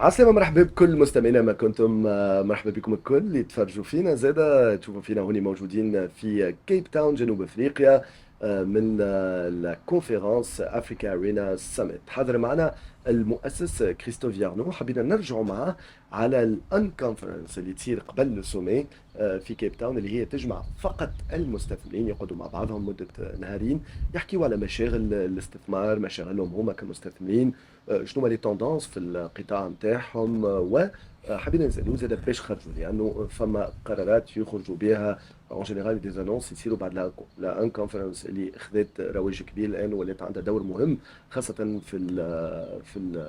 عسلامة، مرحبا بكل مستمعينا ما كنتم. مرحبا بكم الكل اللي تفرجوا فينا زادا تشوفوا فينا هوني موجودين في كيب تاون جنوب افريقيا. من الكونفرنس افريكا ارينا سميت. حاضر معنا المؤسس كريستوف يارنو، حبينا نرجعوا معه على الان كونفرنس اللي تصير قبل السومي في كيب تاون، اللي هي تجمع فقط المستثمرين يقعدوا مع بعضهم مدة نهارين، يحكيوا على مشاغل الاستثمار، مشاغلهم هما كمستثمرين، شنو هما لي توندونس في القطاع نتاعهم، وحبينا نسالوا زاد باش خرجوا، لانه فما قرارات يخرجوا بها اون جينيرال، دي زانونس يصيروا بعد لا ان كونفرنس اللي خذت رواج كبير الان، ولات عندها دور مهم خاصه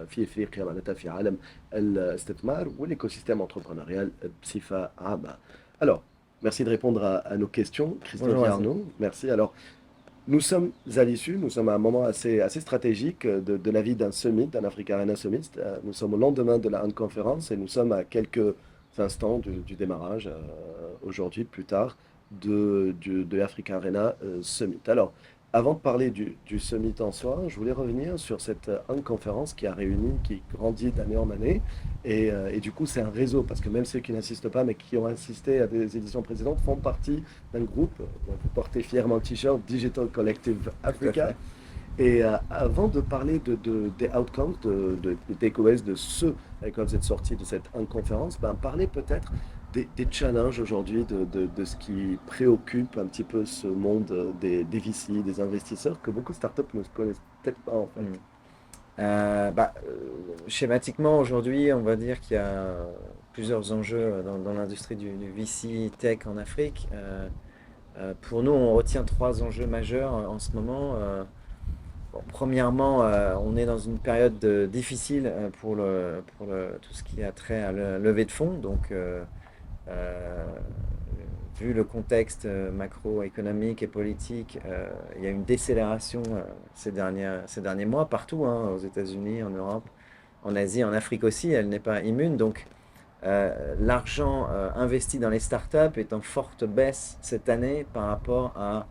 في افريقيا، معناتها في عالم الاستثمار والايكو سيستيم entrepreneurial بصفه عامه. Alors, merci de répondre à nos questions, Christophe Bonjour Azim. Yarnaud. Merci. Alors, nous sommes à l'issue, nous sommes à un moment assez stratégique de la vie d'un summit, d'un Africa Arena Summit. Nous sommes au lendemain de la Hand Conference et nous sommes à quelques instants du démarrage, aujourd'hui, plus tard, de Africa Arena Summit. Alors, avant de parler du summit en soi, je voulais revenir sur cette Hand Conference qui a réuni, qui grandit d'année en année. Et du coup, c'est un réseau, parce que même ceux qui n'insistent pas, mais qui ont assisté à des éditions précédentes, font partie d'un groupe. Vous portez fièrement le t-shirt Digital Collective Tout à Africa. fait. Et avant de parler des outcomes, des takeaways, de ce avec quoi vous êtes sortis de cette conférence, ben, parler peut-être des challenges aujourd'hui, de ce qui préoccupe un petit peu ce monde des VC, des investisseurs, que beaucoup de startups ne connaissent peut-être pas en fait. Hmm. Schématiquement, aujourd'hui, on va dire qu'il y a plusieurs enjeux dans l'industrie du VC tech en Afrique. Pour nous, on retient trois enjeux majeurs en ce moment. Bon, premièrement, on est dans une période difficile tout ce qui a trait à la levée de fonds. Donc, euh, vu le contexte macroéconomique et politique, il y a une décélération ces derniers mois partout, hein, aux États-Unis, en Europe, en Asie, en Afrique aussi. Elle n'est pas immune. Donc, l'argent investi dans les startups est en forte baisse cette année par rapport à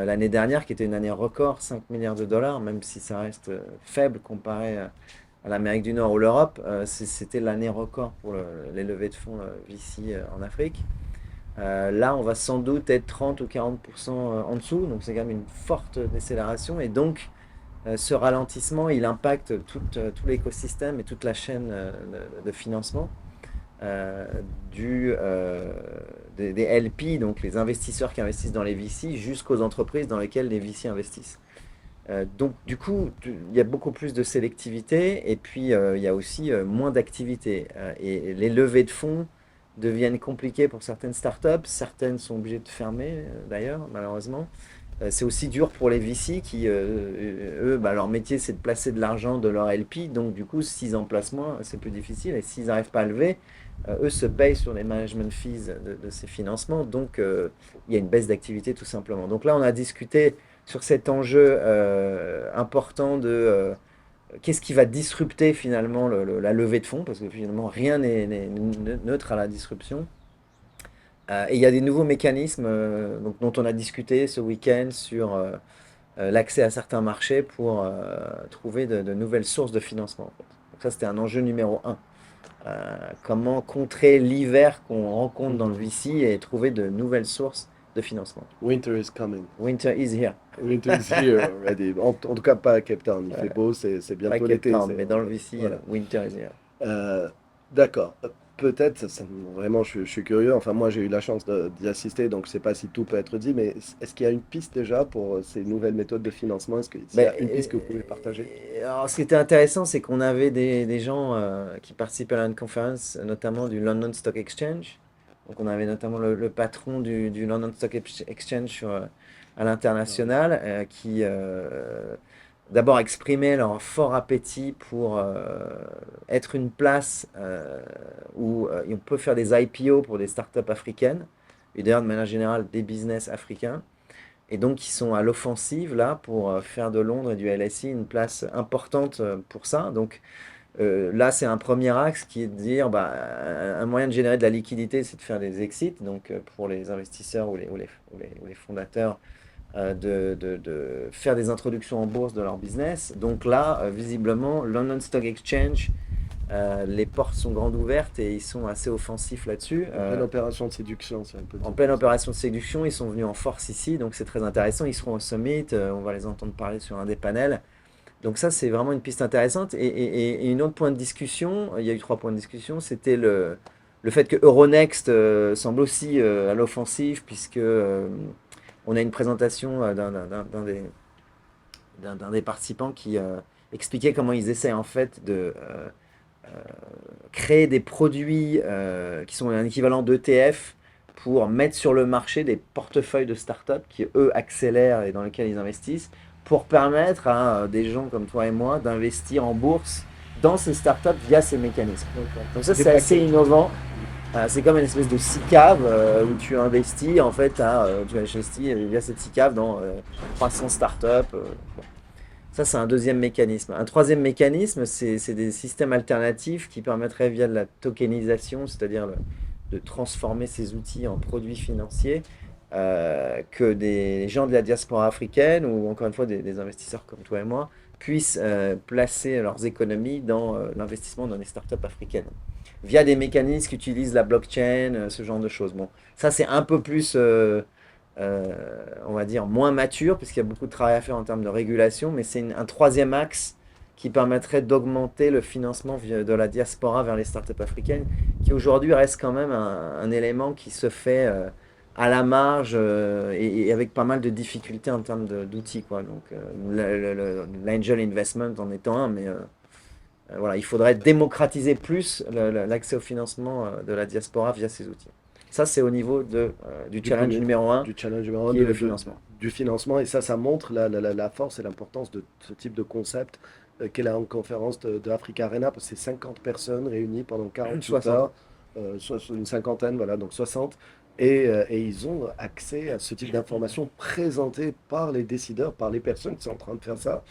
l'année dernière, qui était une année record, 5 milliards de dollars, même si ça reste faible comparé à l'Amérique du Nord ou l'Europe. C'était l'année record pour les levées de fonds VC en Afrique. Là, on va sans doute être 30 ou 40% en dessous, donc c'est quand même une forte décélération. Et donc, ce ralentissement, il impacte tout l'écosystème et toute la chaîne de financement euh, des LP, donc les investisseurs qui investissent dans les VC, jusqu'aux entreprises dans lesquelles les VC investissent. Donc, du coup, il y a beaucoup plus de sélectivité et puis il y a aussi moins d'activité. Et les levées de fonds deviennent compliquées pour certaines startups. Certaines sont obligées de fermer, d'ailleurs, malheureusement. C'est aussi dur pour les VC qui, eux, leur métier, c'est de placer de l'argent de leur LP. Donc, du coup, s'ils en placent moins, c'est plus difficile. Et s'ils n'arrivent pas à lever, eux se payent sur les management fees de ces financements. Donc, il y a une baisse d'activité tout simplement. Donc là, on a discuté sur cet enjeu important de qu'est-ce qui va disrupter finalement la levée de fonds, parce que finalement rien n'est neutre à la disruption. Et il y a des nouveaux mécanismes donc, dont on a discuté ce week-end sur l'accès à certains marchés pour trouver de nouvelles sources de financement. En fait. Donc ça, c'était un enjeu numéro un. Comment contrer l'hiver qu'on rencontre dans le Mhm. VC et trouver de nouvelles sources de financement. Winter is coming. Winter is here. Winter is here already. En tout cas, pas à Cape Town. Il fait beau, c'est Pas bientôt Cape l'été. Town, mais dans le VC, Voilà. Winter is here. Euh, d'accord. Peut-être, vraiment, je suis curieux. Enfin, moi, j'ai eu la chance d'y assister, donc je ne sais pas si tout peut être dit, mais est-ce qu'il y a une piste déjà pour ces nouvelles méthodes de financement? Est-ce qu'il y Ben, a une piste que vous pouvez partager? alors, ce qui était intéressant, c'est qu'on avait des gens qui participaient à une conférence, notamment du London Stock Exchange. Donc, on avait notamment le patron du London Stock Exchange à Ah oui. l'international qui d'abord exprimaient leur fort appétit pour être une place où on peut faire des IPO pour des startups africaines, et d'ailleurs de manière générale des business africains. Et donc, ils sont à l'offensive là pour faire de Londres et du LSI une place importante pour ça. Donc, là, c'est un premier axe qui est de dire bah, un moyen de générer de la liquidité, c'est de faire des exits. Donc, pour les investisseurs ou les fondateurs, de faire des introductions en bourse de leur business. Donc, là, visiblement, London Stock Exchange Les portes sont grandes ouvertes et ils sont assez offensifs là-dessus. En pleine opération de séduction, si on peut En dire pleine comme ça. opération de séduction, ils sont venus en force ici, donc c'est très intéressant. Ils seront au summit, on va les entendre parler sur un des panels. Donc ça, c'est vraiment une piste intéressante. Et une autre point de discussion, il y a eu trois points de discussion, c'était le fait que Euronext semble aussi à l'offensive, puisque on a une présentation d'un des participants qui expliquait comment ils essaient en fait de créer des produits qui sont un équivalent d'ETF pour mettre sur le marché des portefeuilles de startups qui, eux, accélèrent et dans lesquels ils investissent, pour permettre à des gens comme toi et moi d'investir en bourse dans ces startups via ces mécanismes. D'accord. Donc ça, Des c'est assez paquets. innovant. C'est comme une espèce de SICAV où tu investis, en fait, tu investis via cette SICAV dans 300 startups. Bon. Ça, c'est un deuxième mécanisme. Un troisième mécanisme, c'est des systèmes alternatifs qui permettraient, via de la tokenisation, c'est-à-dire de transformer ces outils en produits financiers, que des gens de la diaspora africaine, ou encore une fois des investisseurs comme toi et moi, puissent placer leurs économies dans l'investissement dans les startups africaines, via des mécanismes qui utilisent la blockchain, ce genre de choses. Bon, ça, c'est un peu plus on va dire, moins mature, puisqu'il y a beaucoup de travail à faire en termes de régulation, mais c'est un troisième axe qui permettrait d'augmenter le financement de la diaspora vers les startups africaines, qui aujourd'hui reste quand même un élément qui se fait à la marge et avec pas mal de difficultés en termes d'outils, quoi. Donc, l'angel investment en étant un, mais voilà, il faudrait démocratiser plus l'accès au financement de la diaspora via ces outils. Ça, c'est au niveau du Du challenge premier, numéro un, du challenge numéro un qui est le financement. du financement. Et ça montre la force et l'importance de ce type de concept qu'est la conférence de Africa Arena, parce que c'est 50 personnes réunies pendant 48 60. heures, soit une cinquantaine, voilà, donc 60. Et ils ont accès à ce type d'informations présentées par les décideurs, par les personnes qui sont en train de faire ça.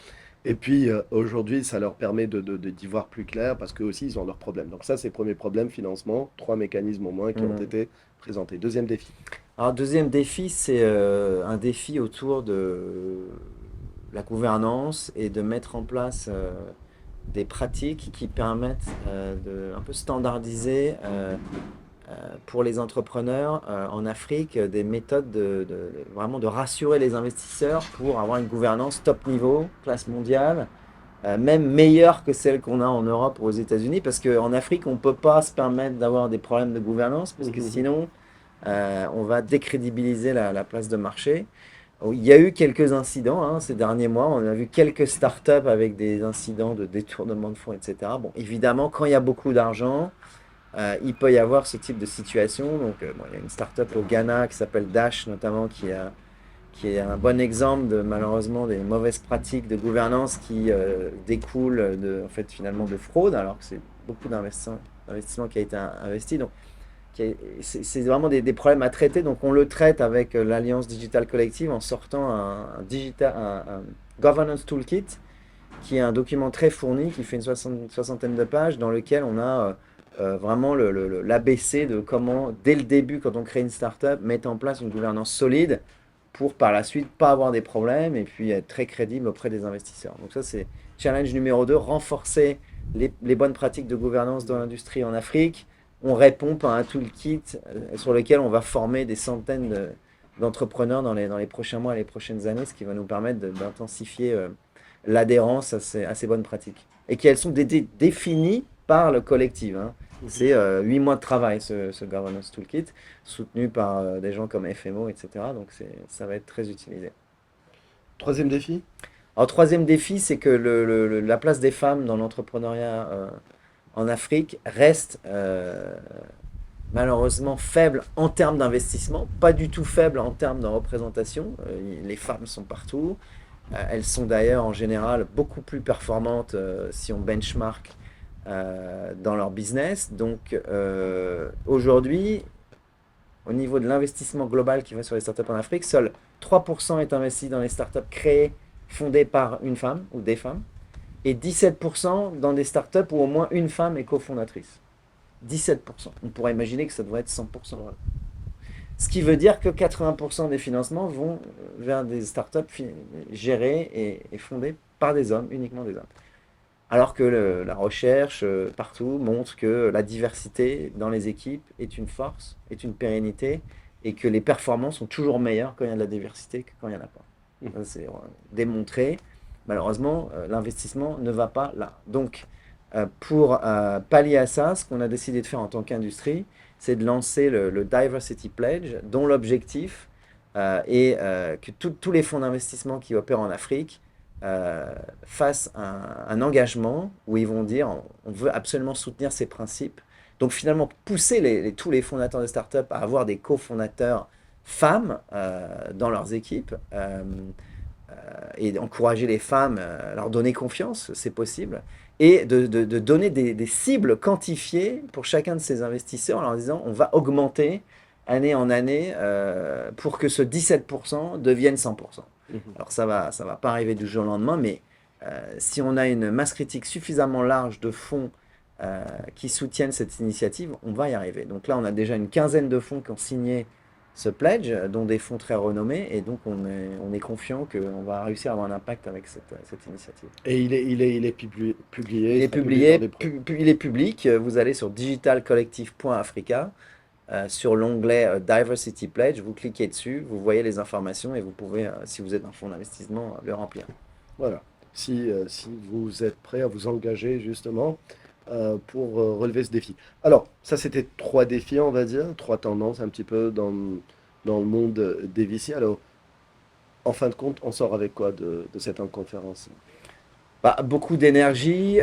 Et puis aujourd'hui, ça leur permet d'y voir plus clair parce qu'eux aussi, ils ont leurs problèmes. Donc ça, c'est le premier problème, financement, trois mécanismes au moins qui ont Mhm. été présentés. Deuxième défi. Alors, deuxième défi, c'est un défi autour de la gouvernance et de mettre en place des pratiques qui permettent de un peu standardiser pour les entrepreneurs en Afrique des méthodes vraiment de rassurer les investisseurs pour avoir une gouvernance top niveau, classe mondiale, même meilleure que celle qu'on a en Europe ou aux États-Unis, parce qu'en Afrique, on ne peut pas se permettre d'avoir des problèmes de gouvernance, parce que Mhm. sinon, on va décrédibiliser la place de marché. Il y a eu quelques incidents ces derniers mois. On a vu quelques startups avec des incidents de détournement de fonds, etc. Bon, évidemment, quand il y a beaucoup d'argent, il peut y avoir ce type de situation. Donc, bon, il y a une startup au Ghana qui s'appelle Dash, notamment, qui est un bon exemple de malheureusement des mauvaises pratiques de gouvernance qui découlent en fait, finalement de fraude, alors que c'est beaucoup d'investissement qui a été investi. Donc, c'est vraiment des problèmes à traiter. Donc, on le traite avec l'Alliance Digital Collective en sortant un Governance Toolkit, qui est un document très fourni, qui fait une soixantaine de pages, dans lequel on a vraiment l'ABC de comment, dès le début, quand on crée une startup, mettre en place une gouvernance solide pour par la suite pas avoir des problèmes et puis être très crédible auprès des investisseurs. Donc ça, c'est challenge numéro 2, renforcer les bonnes pratiques de gouvernance dans l'industrie en Afrique. On répond par un toolkit sur lequel on va former des centaines d'entrepreneurs dans les prochains mois et les prochaines années, ce qui va nous permettre d'intensifier l'adhérence à ces bonnes pratiques. Et qu'elles sont définies par le collectif. Hein. Mhm. C'est 8 mois de travail, ce Governance Toolkit, soutenu par des gens comme FMO, etc. Donc ça va être très utilisé. Troisième défi. Alors, troisième défi, c'est que la place des femmes dans l'entrepreneuriat en Afrique reste malheureusement faible en termes d'investissement, pas du tout faible en termes de représentation. Les femmes sont partout. Elles sont d'ailleurs en général beaucoup plus performantes si on benchmark dans leur business. Donc aujourd'hui, au niveau de l'investissement global qui va sur les startups en Afrique, seul 3% est investi dans les startups créées, fondées par une femme ou des femmes, et 17% dans des startups où au moins une femme est cofondatrice. 17%. On pourrait imaginer que ça devrait être 100%. Ce qui veut dire que 80% des financements vont vers des startups gérées et fondées par des hommes, uniquement des hommes. Alors que la recherche partout montre que la diversité dans les équipes est une force, est une pérennité, et que les performances sont toujours meilleures quand il y a de la diversité que quand il n'y en a pas. Ça, c'est démontré. Malheureusement, l'investissement ne va pas là. Donc, pour pallier à ça, ce qu'on a décidé de faire en tant qu'industrie, c'est de lancer le Diversity Pledge, dont l'objectif est que tous les fonds d'investissement qui opèrent en Afrique fassent un engagement où ils vont dire on veut absolument soutenir ces principes. Donc finalement, pousser tous les fondateurs de start-up à avoir des cofondateurs femmes dans leurs équipes et encourager les femmes, leur donner confiance, c'est possible, et de donner des cibles quantifiées pour chacun de ces investisseurs en leur disant on va augmenter année en année pour que ce 17% devienne 100%. Mhm. Alors ça va pas arriver du jour au lendemain, mais si on a une masse critique suffisamment large de fonds qui soutiennent cette initiative, on va y arriver. Donc là, on a déjà une quinzaine de fonds qui ont signé ce pledge, dont des fonds très renommés, et donc on est confiant qu'on va réussir à avoir un impact avec cette initiative. Et il est publié, Il il est sera publié dans publié, des... il est public, vous allez sur digitalcollective.africa, sur l'onglet Diversity Pledge, vous cliquez dessus, vous voyez les informations et vous pouvez, si vous êtes un fonds d'investissement, le remplir. Voilà. Si vous êtes prêt à vous engager justement pour relever ce défi. Alors, ça c'était trois défis, on va dire, trois tendances un petit peu dans le monde des VC. Alors, en fin de compte, on sort avec quoi de cette conférence? Bah, beaucoup d'énergie,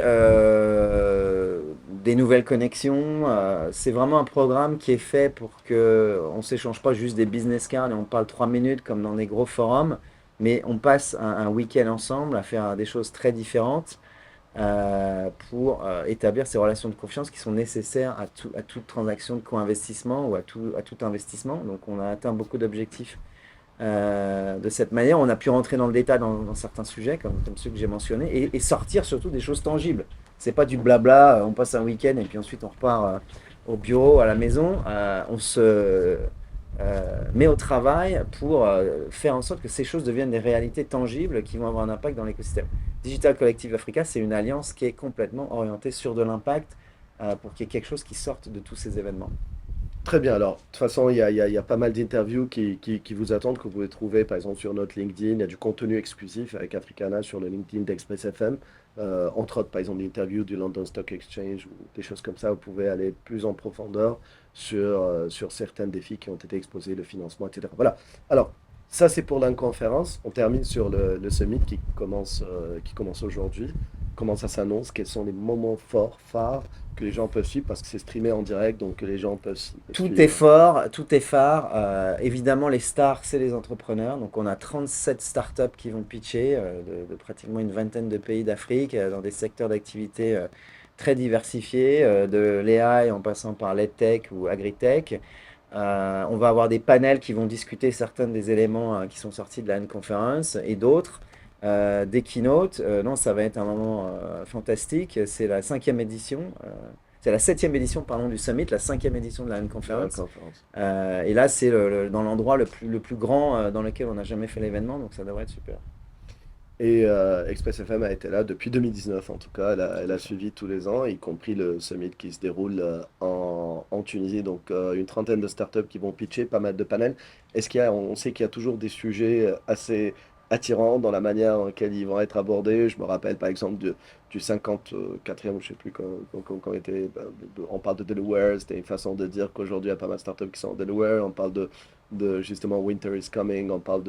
des nouvelles connexions. C'est vraiment un programme qui est fait pour que on s'échange pas juste des business cards et on parle 3 minutes comme dans des gros forums, mais on passe un week-end ensemble à faire des choses très différentes pour établir ces relations de confiance qui sont nécessaires à toute transaction de co-investissement ou à tout investissement. Donc on a atteint beaucoup d'objectifs de cette manière. On a pu rentrer dans le détail dans certains sujets, comme ceux que j'ai mentionnés, et sortir surtout des choses tangibles. C'est pas du blabla, on passe un week-end et puis ensuite on repart au bureau, à la maison. On se met au travail pour faire en sorte que ces choses deviennent des réalités tangibles qui vont avoir un impact dans l'écosystème. Digital Collective Africa, c'est une alliance qui est complètement orientée sur de l'impact pour qu'il y ait quelque chose qui sorte de tous ces événements. Très bien. Alors, de toute façon, il y a pas mal d'interviews qui vous attendent, que vous pouvez trouver, par exemple, sur notre LinkedIn. Il y a du contenu exclusif avec Africana sur le LinkedIn d'Express FM. Entre autres, par exemple, l'interview du London Stock Exchange ou des choses comme ça. Vous pouvez aller plus en profondeur sur certains défis qui ont été exposés, le financement, etc. Voilà. Alors, ça, c'est pour l'inconférence. On termine sur le summit qui commence aujourd'hui. Comment ça s'annonce? Quels sont les moments forts, phares que les gens peuvent suivre parce que c'est streamé en direct, donc que les gens peuvent Tout est suivre. fort, tout est phare. Évidemment, les stars, c'est les entrepreneurs. Donc, on a 37 startups qui vont pitcher de pratiquement une vingtaine de pays d'Afrique dans des secteurs d'activité très diversifiés, de l'AI en passant par l'EdTech ou AgriTech. On va avoir des panels qui vont discuter certains des éléments qui sont sortis de la Conference et d'autres. Des keynotes, non, ça va être un moment fantastique. C'est la cinquième édition. C'est la septième édition, pardon, du Summit, la cinquième édition de la La Conference. conférence. Et là, c'est dans l'endroit le plus grand dans lequel on n'a jamais fait l'événement, donc ça devrait être super. Et Express FM a été là depuis 2019 en tout cas. Elle a suivi tous les ans, y compris le summit qui se déroule en Tunisie. Donc une trentaine de startups qui vont pitcher, pas mal de panels. On sait qu'il y a toujours des sujets assez attirants dans la manière en laquelle ils vont être abordés. Je me rappelle par exemple du 54e, je sais plus quand était, on parle de Delaware, c'était une façon de dire qu'aujourd'hui il y a pas mal de startups qui sont en Delaware. On parle de justement Winter is coming, on parle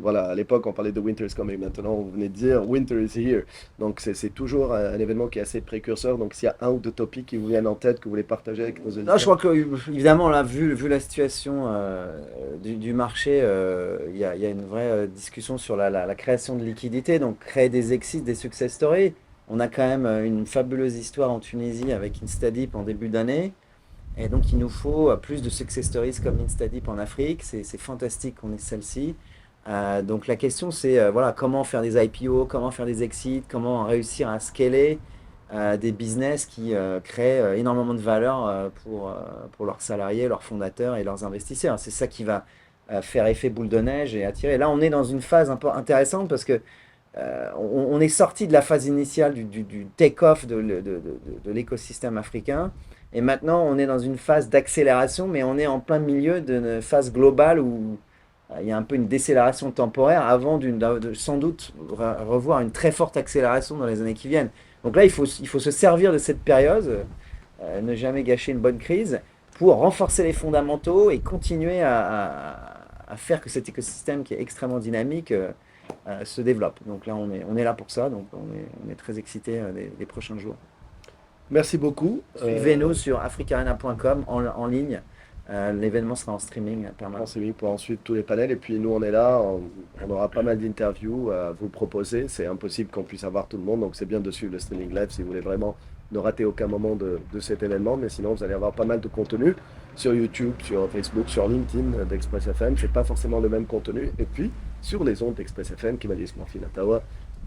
voilà, à l'époque on parlait de Winter is coming, maintenant on venait de dire Winter is here. Donc c'est toujours un événement qui est assez précurseur. Donc s'il y a un ou deux topics qui vous viennent en tête que vous voulez partager avec nos Non, je auditeurs. crois que, évidemment, là, vu la situation du marché, il y a une vraie discussion sur la création de liquidités, donc créer des exits, des success stories. On a quand même une fabuleuse histoire en Tunisie avec InstaDeep en début d'année. Et donc, il nous faut plus de success stories comme InstaDeep en Afrique. C'est fantastique qu'on ait celle-ci. Donc, la question, c'est voilà, comment faire des IPO, comment faire des exits, comment réussir à scaler des business qui créent énormément de valeur pour leurs salariés, leurs fondateurs et leurs investisseurs. C'est ça qui va faire effet boule de neige et attirer. Là, on est dans une phase un peu intéressante parce que on est sorti de la phase initiale du take-off de l'écosystème africain. Et maintenant, on est dans une phase d'accélération, mais on est en plein milieu d'une phase globale où il y a un peu une décélération temporaire avant sans doute revoir une très forte accélération dans les années qui viennent. Donc là, il faut se servir de cette période, ne jamais gâcher une bonne crise, pour renforcer les fondamentaux et continuer à faire que cet écosystème qui est extrêmement dynamique se développe. Donc là, on est là pour ça, donc on est très excités des prochains jours. Merci beaucoup. Suivez-nous sur africarena.com en ligne. L'événement sera en streaming permanent. C'est pour ensuite tous les panels. Et puis nous, on est là. On aura pas mal d'interviews à vous proposer. C'est impossible qu'on puisse avoir tout le monde. Donc c'est bien de suivre le streaming live si vous voulez vraiment ne rater aucun moment de cet événement. Mais sinon, vous allez avoir pas mal de contenu sur YouTube, sur Facebook, sur LinkedIn d'Express FM. C'est pas forcément le même contenu. Et puis sur les ondes d'Express FM qui m'a dit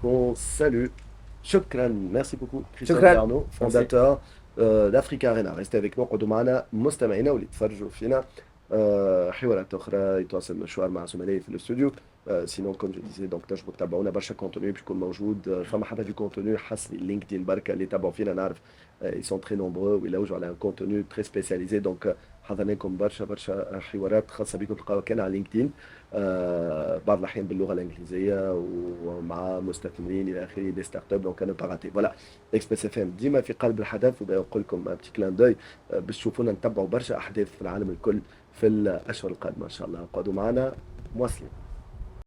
qu'on salue. Shukran. Merci beaucoup, Christophe Garneau, fondateur d'Africa Arena. Restez avec nous. قعدوا معنا مستمعينا واللي تفرجوا فينا حوارات أخرى يتواصل مشوار مع زملائي في الاستوديو. Sinon, comme je disais, donc تنجموا تتابعونا برشا كونتوني باش يكون موجود. فما حتى في كونتوني حصري لينكدين بركة اللي يتابعوا فينا نعرف ils sont très nombreux ويلوجوا على un contenu très spécialisé. Donc حضرنا لكم برشا حوارات خاصة بكم تلقاوها كان على لينكدين بعض الأحيان باللغة الإنجليزية ومع مستثمرين إلى آخره دي ستارت اب. دونك أنا باراتي فوالا اكسبريس اف ام ديما في قلب الحدث. وبنقول لكم بتي كلان دوي باش تشوفونا نتبعوا برشا أحداث في العالم الكل في الأشهر القادمة إن شاء الله. اقعدوا معنا مواصلين.